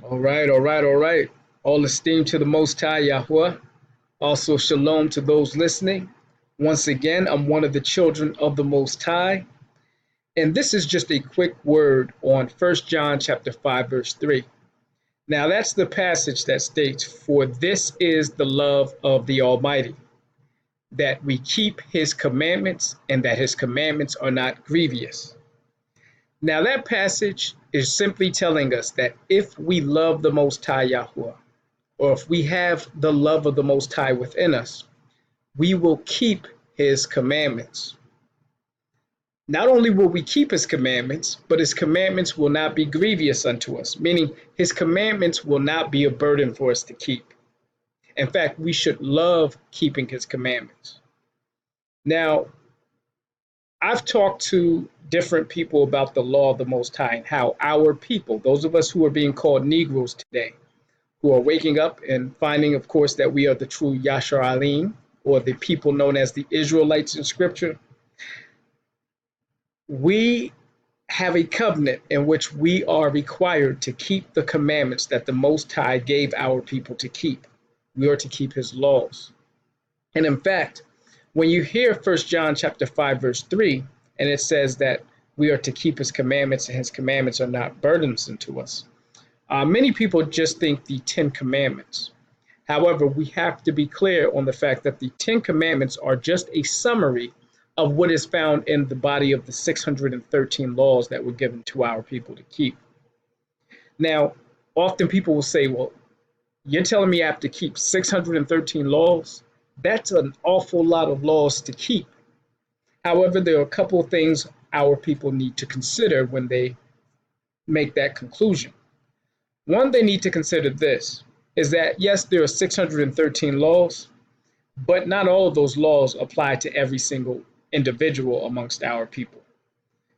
All right, all right, all right. All esteem to the Most High Yahweh. Also, shalom to those listening. Once again, I'm one of the children of the Most High. And this is just a quick word on 1 John chapter 5, verse 3. Now, that's the passage that states, "For this is the love of the Almighty, that we keep his commandments, and that his commandments are not grievous." Now, that passage is simply telling us that if we love the Most High Yahweh, or if we have the love of the Most High within us, we will keep his commandments. Not only will we keep his commandments, but his commandments will not be grievous unto us, meaning his commandments will not be a burden for us to keep. In fact, we should love keeping his commandments. Now, I've talked to different people about the law of the Most High and how our people, those of us who are being called Negroes today, who are waking up and finding, of course, that we are the true Yashara'im, or the people known as the Israelites in Scripture, we have a covenant in which we are required to keep the commandments that the Most High gave our people to keep. We are to keep his laws. And in fact, when you hear 1 John chapter 5, verse 3, and it says that we are to keep his commandments and his commandments are not burdensome to us, many people just think the 10 Commandments. However, we have to be clear on the fact that the 10 Commandments are just a summary of what is found in the body of the 613 laws that were given to our people to keep. Now, often people will say, well, you're telling me I have to keep 613 laws? That's an awful lot of laws to keep. However, there are a couple of things our people need to consider when they make that conclusion. One, they need to consider this, is that yes, there are 613 laws, but not all of those laws apply to every single individual amongst our people.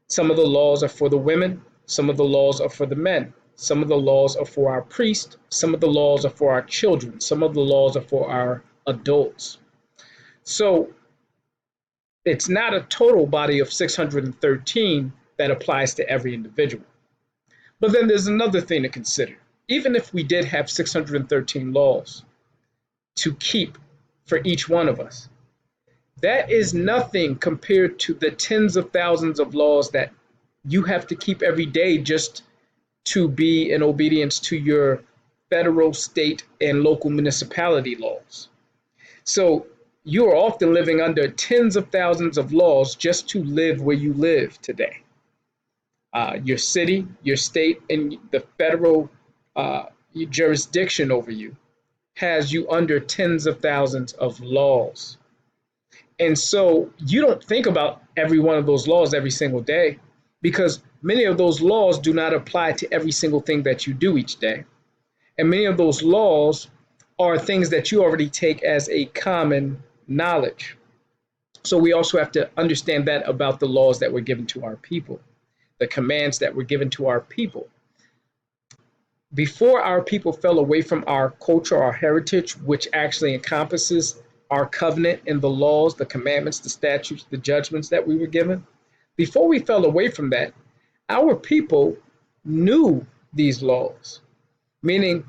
Some of the laws are for the women, some of the laws are for the men, some of the laws are for our priests, some of the laws are for our children, some of the laws are for our adults. So it's not a total body of 613 that applies to every individual. But then there's another thing to consider. Even if we did have 613 laws to keep for each one of us, that is nothing compared to the tens of thousands of laws that you have to keep every day just to be in obedience to your federal, state, and local municipality laws. So you are often living under tens of thousands of laws just to live where you live today. Your city, your state, and the federal jurisdiction over you has you under tens of thousands of laws. And so you don't think about every one of those laws every single day because many of those laws do not apply to every single thing that you do each day. And many of those laws are things that you already take as a common knowledge. So we also have to understand that about the laws that were given to our people, the commands that were given to our people. Before our people fell away from our culture, our heritage, which actually encompasses our covenant and the laws, the commandments, the statutes, the judgments that we were given, before we fell away from that, our people knew these laws, meaning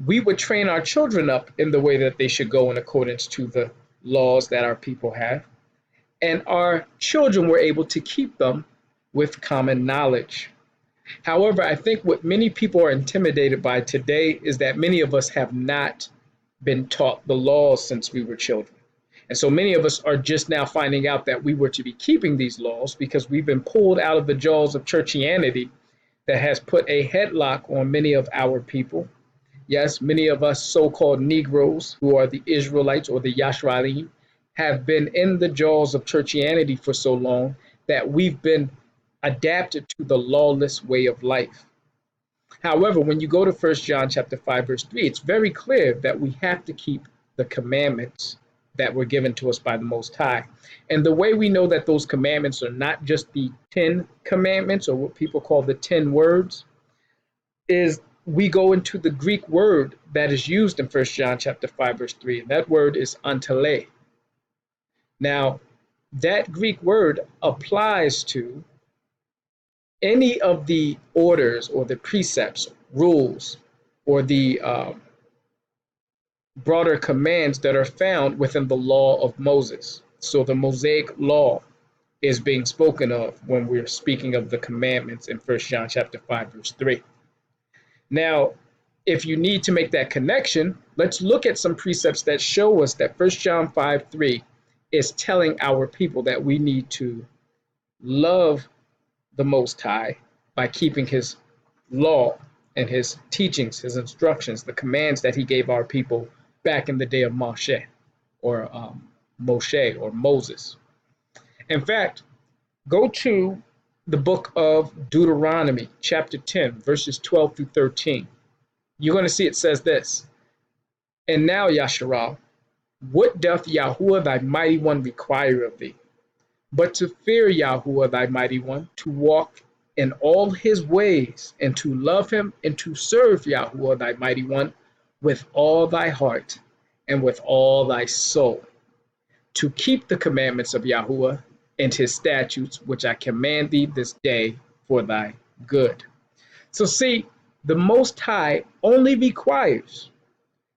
we would train our children up in the way that they should go in accordance to the laws that our people have, and our children were able to keep them with common knowledge. However, I think what many people are intimidated by today is that many of us have not been taught the laws since we were children. And so many of us are just now finding out that we were to be keeping these laws because we've been pulled out of the jaws of churchianity that has put a headlock on many of our people. Yes, many of us so-called Negroes who are the Israelites or the Yashralim have been in the jaws of churchianity for so long that we've been adapted to the lawless way of life. However, when you go to 1 John chapter 5, verse 3, it's very clear that we have to keep the commandments that were given to us by the Most High. And the way we know that those commandments are not just the 10 commandments or what people call the 10 words is we go into the Greek word that is used in 1 John chapter 5, verse 3, and that word is antele. Now, that Greek word applies to any of the orders or the precepts, rules, or the broader commands that are found within the law of Moses. So the Mosaic law is being spoken of when we're speaking of the commandments in 1 John chapter 5, verse 3. Now, if you need to make that connection, let's look at some precepts that show us that 1 John 5, 3 is telling our people that we need to love the Most High by keeping his law and his teachings, his instructions, the commands that he gave our people back in the day of Moshe or Moses. In fact, go to the book of Deuteronomy, chapter 10, verses 12 through 13. You're going to see it says this. And now, Yasharal, what doth Yahuwah thy mighty one require of thee? But to fear Yahuwah thy mighty one, to walk in all his ways, and to love him, and to serve Yahuwah thy mighty one with all thy heart and with all thy soul, to keep the commandments of Yahuwah and his statutes, which I command thee this day for thy good. So see, the Most High only requires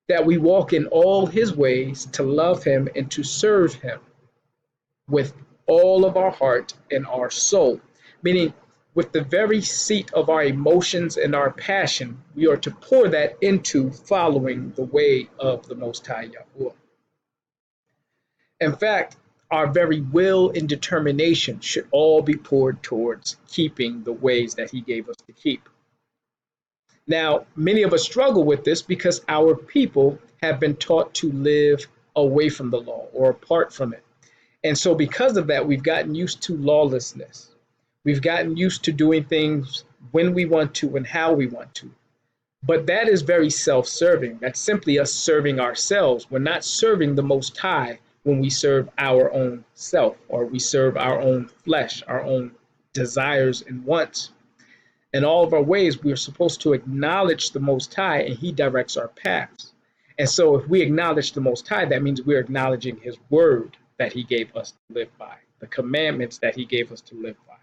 that we walk in all his ways, to love him and to serve him with all of our heart and our soul, meaning with the very seat of our emotions and our passion, we are to pour that into following the way of the Most High Yahuwah. In fact, our very will and determination should all be poured towards keeping the ways that he gave us to keep. Now, many of us struggle with this because our people have been taught to live away from the law or apart from it. And so because of that, we've gotten used to lawlessness. We've gotten used to doing things when we want to and how we want to. But that is very self-serving. That's simply us serving ourselves. We're not serving the Most High when we serve our own self, or we serve our own flesh, our own desires and wants. In all of our ways, we are supposed to acknowledge the Most High, and he directs our paths. And so if we acknowledge the Most High, that means we're acknowledging his word that he gave us to live by, the commandments that he gave us to live by.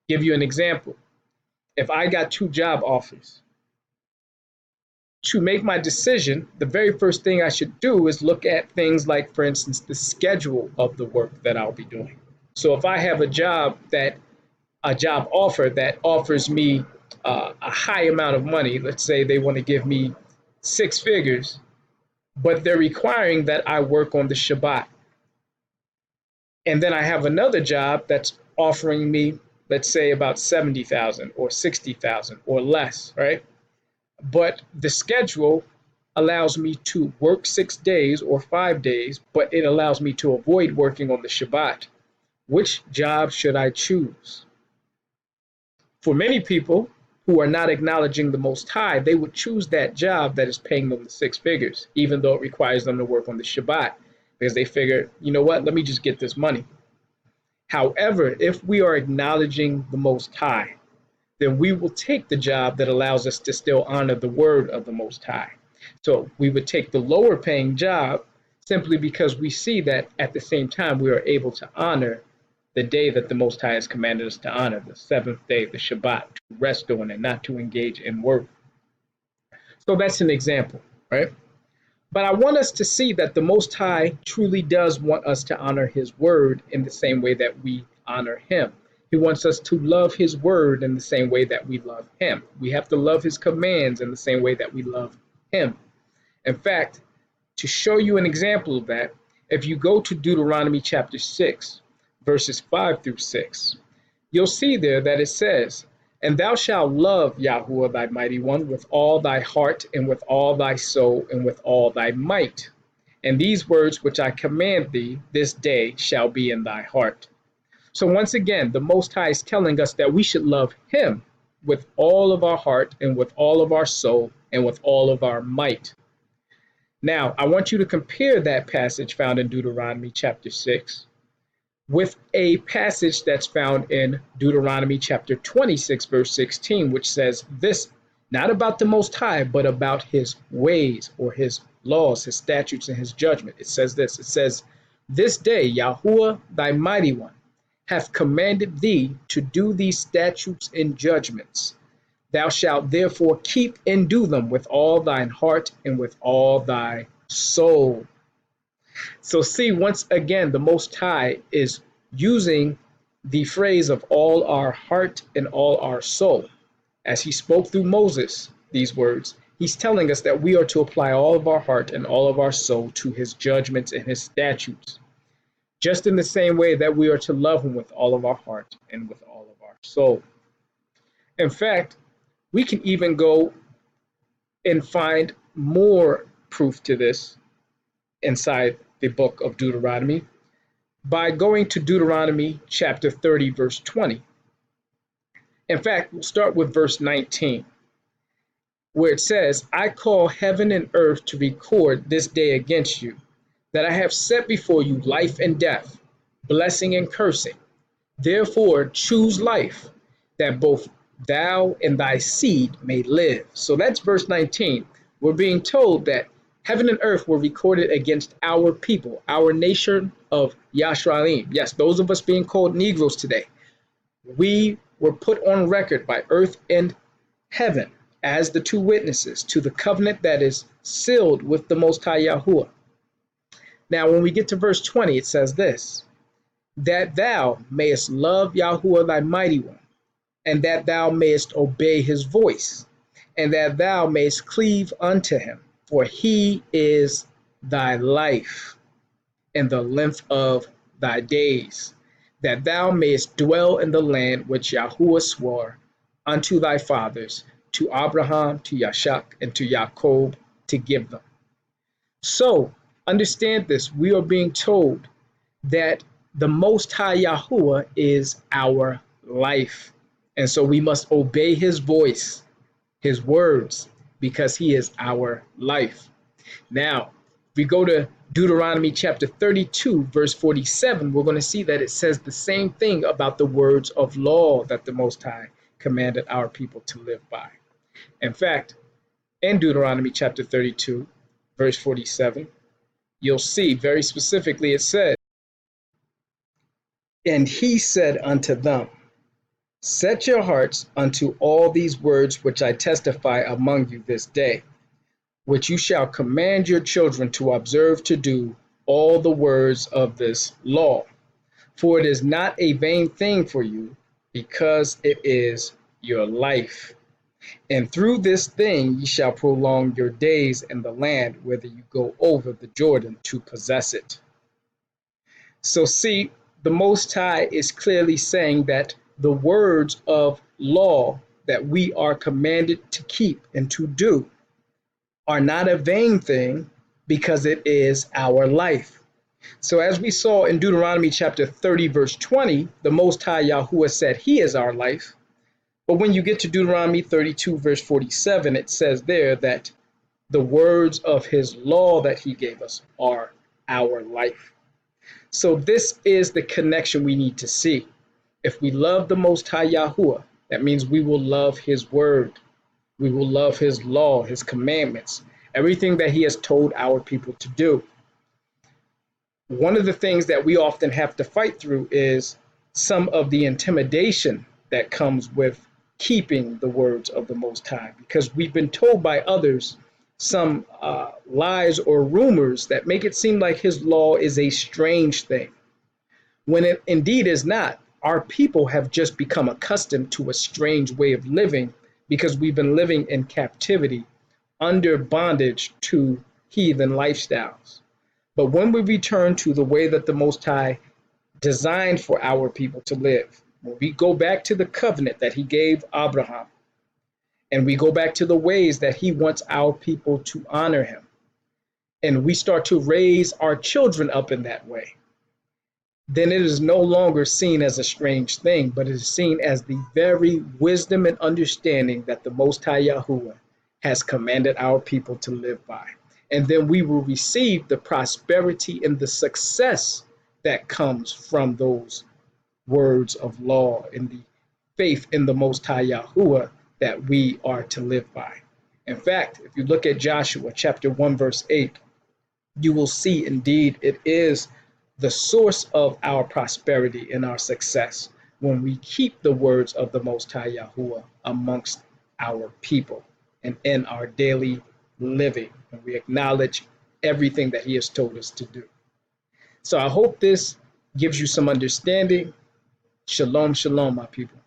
Give you an example. If I got 2 job offers, to make my decision, the very first thing I should do is look at things like, for instance, the schedule of the work that I'll be doing. So if I have a job offer that offers me a high amount of money, let's say they want to give me 6 figures, but they're requiring that I work on the Shabbat. And then I have another job that's offering me, let's say, about 70,000 or 60,000 or less, right? But the schedule allows me to work 6 days or 5 days, but it allows me to avoid working on the Shabbat. Which job should I choose? For many people who are not acknowledging the Most High, they would choose that job that is paying them the 6 figures, even though it requires them to work on the Shabbat, because they figure, you know what, let me just get this money. However, if we are acknowledging the Most High, then we will take the job that allows us to still honor the word of the Most High. So we would take the lower paying job simply because we see that at the same time we are able to honor the day that the Most High has commanded us to honor, the 7th day, the Shabbat, to rest on and not to engage in work. So that's an example, right? But I want us to see that the Most High truly does want us to honor his word in the same way that we honor him. He wants us to love his word in the same way that we love him. We have to love his commands in the same way that we love him. In fact, to show you an example of that, if you go to Deuteronomy chapter 6, verses 5 through 6, you'll see there that it says, and thou shalt love Yahuwah thy mighty one with all thy heart and with all thy soul and with all thy might. And these words which I command thee this day shall be in thy heart. So once again, the Most High is telling us that we should love him with all of our heart and with all of our soul and with all of our might. Now, I want you to compare that passage found in Deuteronomy chapter 6 with a passage that's found in Deuteronomy chapter 26, verse 16, which says this, not about the Most High, but about his ways or his laws, his statutes, and his judgment. It says this, it says, this day Yahuwah thy mighty one hath commanded thee to do these statutes and judgments, Thou shalt therefore keep and do them with all thine heart and with all thy soul. So, see, once again, the Most High is using the phrase of all our heart and all our soul. As he spoke through Moses these words, he's telling us that we are to apply all of our heart and all of our soul to his judgments and his statutes, just in the same way that we are to love him with all of our heart and with all of our soul. In fact, we can even go and find more proof to this inside the book of Deuteronomy by going to Deuteronomy chapter 30, verse 20. In fact, we'll start with verse 19, where it says, I call heaven and earth to record this day against you, that I have set before you life and death, blessing and cursing. Therefore, choose life, that both thou and thy seed may live. So that's verse 19. We're being told that heaven and earth were recorded against our people, our nation of Yashraim. Yes, those of us being called Negroes today. We were put on record by earth and heaven as the two witnesses to the covenant that is sealed with the Most High Yahuwah. Now, when we get to verse 20, it says this, that thou mayest love Yahuwah thy mighty one, and that thou mayest obey his voice, and that thou mayest cleave unto him, for he is thy life and the length of thy days, that thou mayest dwell in the land which Yahuwah swore unto thy fathers, to Abraham, to Yashak, and to Jacob, to give them. So, understand this, we are being told that the Most High Yahuwah is our life. And so we must obey his voice, his words, because he is our life. Now, if we go to Deuteronomy chapter 32, verse 47, we're going to see that it says the same thing about the words of law that the Most High commanded our people to live by. In fact, in Deuteronomy chapter 32, verse 47, you'll see very specifically it said, and he said unto them, set your hearts unto all these words which I testify among you this day, which you shall command your children to observe to do all the words of this law. For it is not a vain thing for you, because it is your life. And through this thing ye shall prolong your days in the land whither you go over the Jordan to possess it. So see, the Most High is clearly saying that the words of law that we are commanded to keep and to do are not a vain thing, because it is our life. So as we saw in Deuteronomy chapter 30, verse 20, the Most High Yahuwah said he is our life. But when you get to Deuteronomy 32, verse 47, it says there that the words of his law that he gave us are our life. So this is the connection we need to see. If we love the Most High Yahuwah, that means we will love his word. We will love his law, his commandments, everything that he has told our people to do. One of the things that we often have to fight through is some of the intimidation that comes with keeping the words of the Most High, because we've been told by others some lies or rumors that make it seem like his law is a strange thing, when it indeed is not. Our people have just become accustomed to a strange way of living because we've been living in captivity under bondage to heathen lifestyles. But when we return to the way that the Most High designed for our people to live, when we go back to the covenant that he gave Abraham, and we go back to the ways that he wants our people to honor him, and we start to raise our children up in that way, then it is no longer seen as a strange thing, but it is seen as the very wisdom and understanding that the Most High Yahuwah has commanded our people to live by. And then we will receive the prosperity and the success that comes from those words of law and the faith in the Most High Yahuwah that we are to live by. In fact, if you look at Joshua chapter 1, verse 8, you will see indeed it is the source of our prosperity and our success when we keep the words of the Most High Yahuwah amongst our people and in our daily living. And we acknowledge everything that he has told us to do. So I hope this gives you some understanding. Shalom, shalom, my people.